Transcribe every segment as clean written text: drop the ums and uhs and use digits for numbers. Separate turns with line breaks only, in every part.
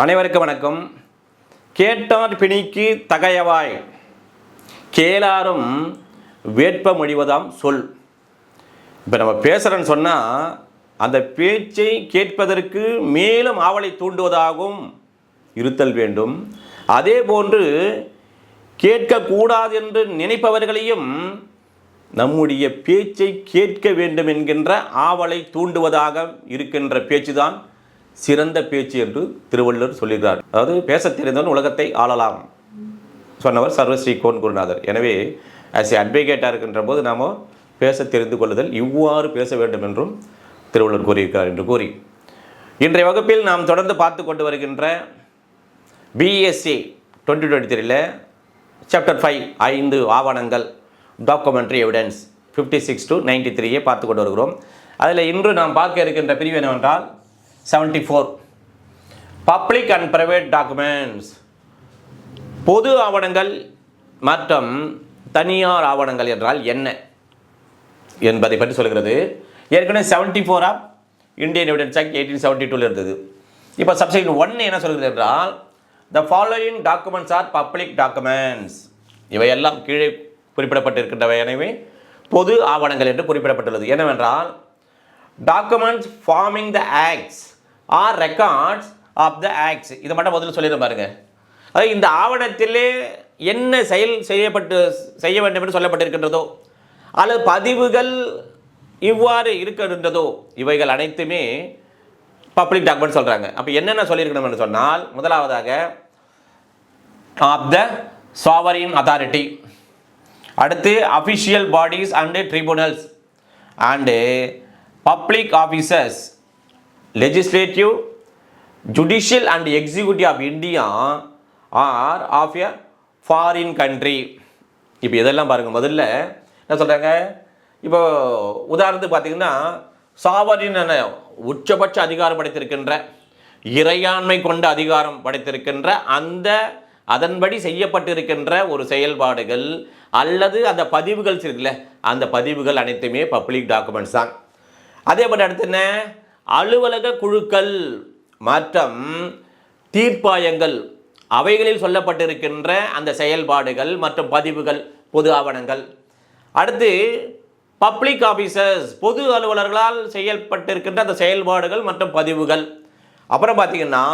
அனைவருக்கும் வணக்கம். கேட்டார் பிணிக்கு தகையவாய் கேளாரும் வேட்ப மொழிவதாம் சொல். இப்போ நம்ம பேசுகிறேன்னு சொன்னால் அந்த பேச்சை கேட்பதற்கு மேலும் ஆவலை தூண்டுவதாகவும் இருத்தல் வேண்டும். அதே போன்று கேட்கக்கூடாது என்று நினைப்பவர்களையும் நம்முடைய பேச்சை கேட்க வேண்டும் என்கின்ற ஆவலை தூண்டுவதாக இருக்கின்ற பேச்சு தான் சிறந்த பேச்சு என்று திருவள்ளுவர் சொல்லியிருக்கிறார். அதாவது பேச தெரிந்தவன் உலகத்தை ஆளலாம் சொன்னவர் சர்வஸ்ரீ கோன் குருநாதர். எனவே ஆஸ் ஏ அட்வொகேட்டாக இருக்கின்ற போது நாம் பேச தெரிந்து கொள்ளுதல், இவ்வாறு பேச வேண்டும் என்றும் திருவள்ளுவர் கூறியிருக்கிறார் என்று கூறி இன்றைய வகுப்பில் நாம் தொடர்ந்து பார்த்து கொண்டு வருகின்ற பிஎஸ்சி 2023 சாப்டர் 5 5 ஆவணங்கள் டாக்குமெண்ட்ரி எவிடன்ஸ் 56 to 93 பார்த்து கொண்டு வருகிறோம். அதில் இன்று நாம் பார்க்க இருக்கின்ற பிரிவு என்னவென்றால் 74 பப்ளிக் அண்ட் பிரைவேட் டாக்குமெண்ட்ஸ், பொது ஆவணங்கள் மற்றும் தனியார் ஆவணங்கள் என்றால் என்ன என்பதை பற்றி சொல்கிறது. ஏற்கனவே 74 ஆஃப் இந்தியன் எவிடன்ஸ் ஆக்ட் 1872 இருந்தது. இப்போ சப்செக்ஷன் 1 என்ன சொல்கிறது என்றால் the following documents are public documents. இவையெல்லாம் கீழே குறிப்பிடப்பட்டிருக்கின்றவை எனவே பொது ஆவணங்கள் என்று குறிப்பிடப்பட்டுள்ளது. என்னவென்றால் documents forming the acts are records of the acts. இதை மட்டும் முதல்ல சொல்லிடுறேன் பாருங்க. அதாவது இந்த ஆவணத்திலே என்ன செயல் செய்ய வேண்டும் என்று சொல்லப்பட்டிருக்கின்றதோ அல்லது பதிவுகள் இவ்வாறு இருக்கின்றதோ இவைகள் அனைத்துமே பப்ளிக் டாக்குமெண்ட் சொல்கிறாங்க. அப்போ என்னென்ன சொல்லியிருக்கணும் என்று சொன்னால், முதலாவதாக ஆஃப் த சாவரின் அத்தாரிட்டி, அடுத்து official bodies and tribunals and public officers, legislative, judicial and executive of India or of a foreign country. இப்போ இதெல்லாம் பாருங்கள். முதல்ல என்ன சொல்கிறாங்க, இப்போ உதாரணத்துக்கு பார்த்தீங்கன்னா சாவரின் உச்சபட்ச அதிகாரம் படைத்திருக்கின்ற, இறையாண்மை கொண்ட அதிகாரம் படைத்திருக்கின்ற அதன்படி செய்யப்பட்டிருக்கின்ற ஒரு செயல்பாடுகள் அல்லது அந்த பதிவுகள் இருக்குல்ல, அந்த பதிவுகள் அனைத்துமே பப்ளிக் டாக்குமெண்ட்ஸ் தான். அதே போல் அடுத்து என்ன, அலுவலக குழுக்கள் மற்றும் தீர்ப்பாயங்கள் அவைகளில் சொல்லப்பட்டிருக்கின்ற அந்த செயல்பாடுகள் மற்றும் பதிவுகள் பொது ஆவணங்கள். அடுத்து பப்ளிக் ஆஃபீஸர்ஸ், பொது அலுவலர்களால் செய்யப்பட்டிருக்கின்ற அந்த செயல்பாடுகள் மற்றும் பதிவுகள். அப்புறம் பார்த்தீங்கன்னா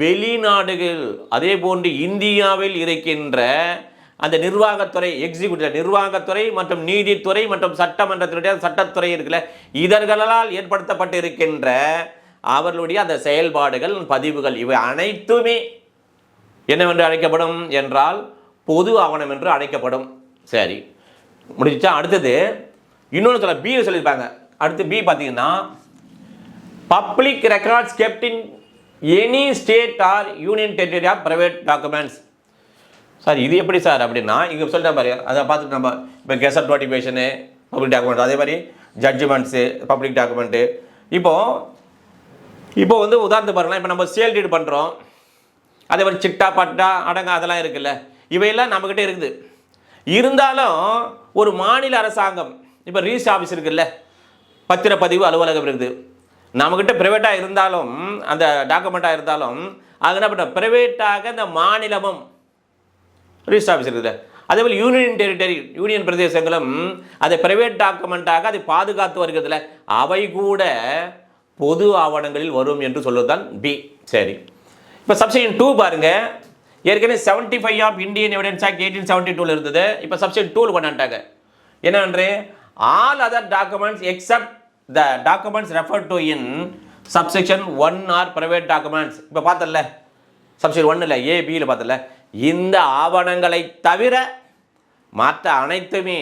வெளிநாடுகள், அதே போன்று இந்தியாவில் இருக்கின்ற அந்த நிர்வாகத்துறை, எக்ஸிக்யூட்டிவ் நிர்வாகத்துறை மற்றும் நீதித்துறை மற்றும் சட்டமன்றத்தினுடைய சட்டத்துறை இருக்குல்ல, இதர்களால் ஏற்படுத்தப்பட்டு இருக்கின்ற அவர்களுடைய அந்த செயல்பாடுகள் பதிவுகள் இவை அனைத்துமே என்னவென்று அழைக்கப்படும் என்றால் பொது ஆவணம் என்று அழைக்கப்படும். சரி, முடிஞ்சா அடுத்தது இன்னொன்று சொல்ல பி சொல்லியிருப்பாங்க. அடுத்து பி பார்த்தீங்கன்னா public records kept in any state or union territory of private documents. Sir இது எப்படி சார் அப்படின்னா இங்கே சொல்லிட்டா பாரு, அதை பார்த்துட்டு நம்ம இப்போ கெசட் நோட்டிஃபிகேஷனு பப்ளிக் டாக்குமெண்ட், அதே மாதிரி ஜட்ஜ்மெண்ட்ஸு பப்ளிக் டாக்குமெண்ட்டு. இப்போ வந்து உதாரணத்துக்கு பாருங்களேன், இப்போ நம்ம சேல் டீட் பண்ணுறோம், அதே மாதிரி சிட்டா பட்டா அடங்கா அதெல்லாம் இருக்குல்ல, இவையெல்லாம் நம்மக்கிட்ட இருக்குது. இருந்தாலும் ஒரு மாநில அரசாங்கம், இப்போ ரிஜிஸ்டர் ஆஃபீஸ் இருக்குல்ல, பத்திரப்பதிவு அலுவலகம் இருக்குது, நம்மக்கிட்ட ப்ரைவேட்டாக இருந்தாலும் அந்த டாக்குமெண்ட்டாக இருந்தாலும் அது என்ன பண்ண ப்ரைவேட்டாக இந்த மாநிலமும் ரிஜிஸ்டர் ஆஃபீஸ் இருக்குது. அதே போல் யூனியன் டெரிட்டரி, யூனியன் பிரதேசங்களும் அதை ப்ரைவேட் டாக்குமெண்ட்டாக அதை பாதுகாத்து வருகிறதுல அவை கூட பொது ஆவணங்களில் வரும் என்று சொல்வதுதான் பி. சரி, இப்போ சப்செக்ஷன் 2 பாருங்க. ஏற்கனவே 75 ஆஃப் இந்தியன் எவிடன்ஸ் ஆக்ட் 1872 இருந்தது. இப்போ சப்செக்ஷன் 2 கொண்டாண்டாங்க. என்னென்று all other documents except the documents refer to in subsection 1 R private documents. இப்போ பார்த்தல சப்செக்ஷன் 1 ஏபியில் பார்த்தல, இந்த ஆவணங்களை தவிர மற்ற அனைத்துமே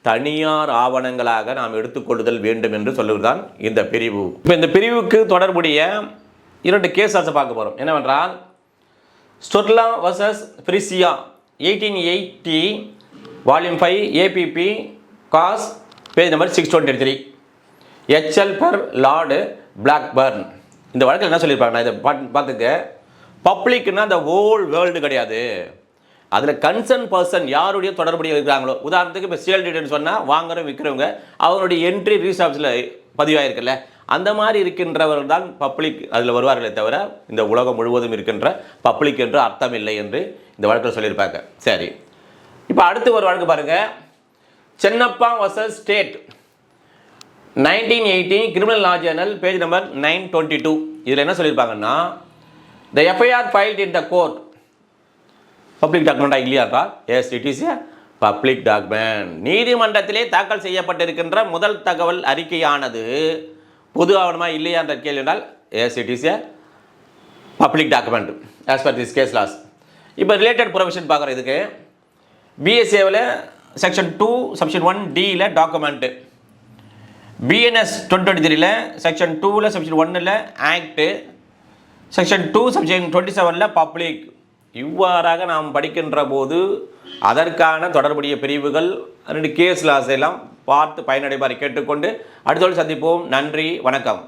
தனியார் ஆவணங்களாக நாம் எடுத்துக்கொள்ளுதல் வேண்டும் என்று சொல்லுவதுதான் இந்த பிரிவு. இப்போ இந்த பிரிவுக்கு தொடர்புடைய 2 கேஸஸ் பார்க்க போகிறோம். என்னவென்றால் Sturla versus Freccia 1880 volume 5 A P P Cas page number 623 HL per Lord Blackburn. இந்த வழக்கில் என்ன சொல்லியிருப்பாங்க, இதை பார்த்துக்க. பப்ளிக்னா அந்த ஹோல் வேர்ல்டு கிடையாது, அதில் கன்சர்ன் பர்சன் யாருடைய தொடர்புடைய இருக்கிறாங்களோ, உதாரணத்துக்கு இப்போ சேல் டீடுன்னு சொன்னால் வாங்குறவங்க விற்கிறவங்க அவங்களுடைய என்ட்ரி ரிஜிஸ்டர் ஆஃபீஸில் பதிவாயிருக்குல்ல, அந்த மாதிரி இருக்கின்றவர்கள் தான் பப்ளிக் அதில் வருவார்களே தவிர இந்த உலகம் முழுவதும் இருக்கின்ற பப்ளிக் என்று அர்த்தம் இல்லை என்று இந்த வழக்கில் சொல்லியிருப்பாங்க. சரி, இப்போ அடுத்து ஒரு வழக்கு பாருங்கள். Chennappa versus state 1980 criminal law journal page number 922. இதில் என்ன சொல்லியிருப்பாங்கன்னா, the FIR filed in the court public டாக்குமெண்ட்டாக இல்லையாக்கா? Yes, it is a public document. நீதிமன்றத்திலே தாக்கல் செய்யப்பட்டிருக்கின்ற முதல் தகவல் அறிக்கையானது பொது ஆவணமாக இல்லையா என்ற கேள்வி என்றால் yes, it is a public document as per this case laws. இப்போ ரிலேட்டட் ப்ரொவிஷன் பார்க்குறோம். இதுக்கு பிஎஸ்ஏவில் section 2 section 1D document, BNS 2023 section 2 section 1 act, section 2 section 27 public. இவ்வாறாக நாம் படிக்கின்ற போது அதற்கான தொடர்புடைய பிரிவுகள் 2 கேஸ் லாஸ் எல்லாம் பார்த்து பயனடைமாறு கேட்டுக்கொண்டு அடுத்த சந்திப்போம். நன்றி, வணக்கம்.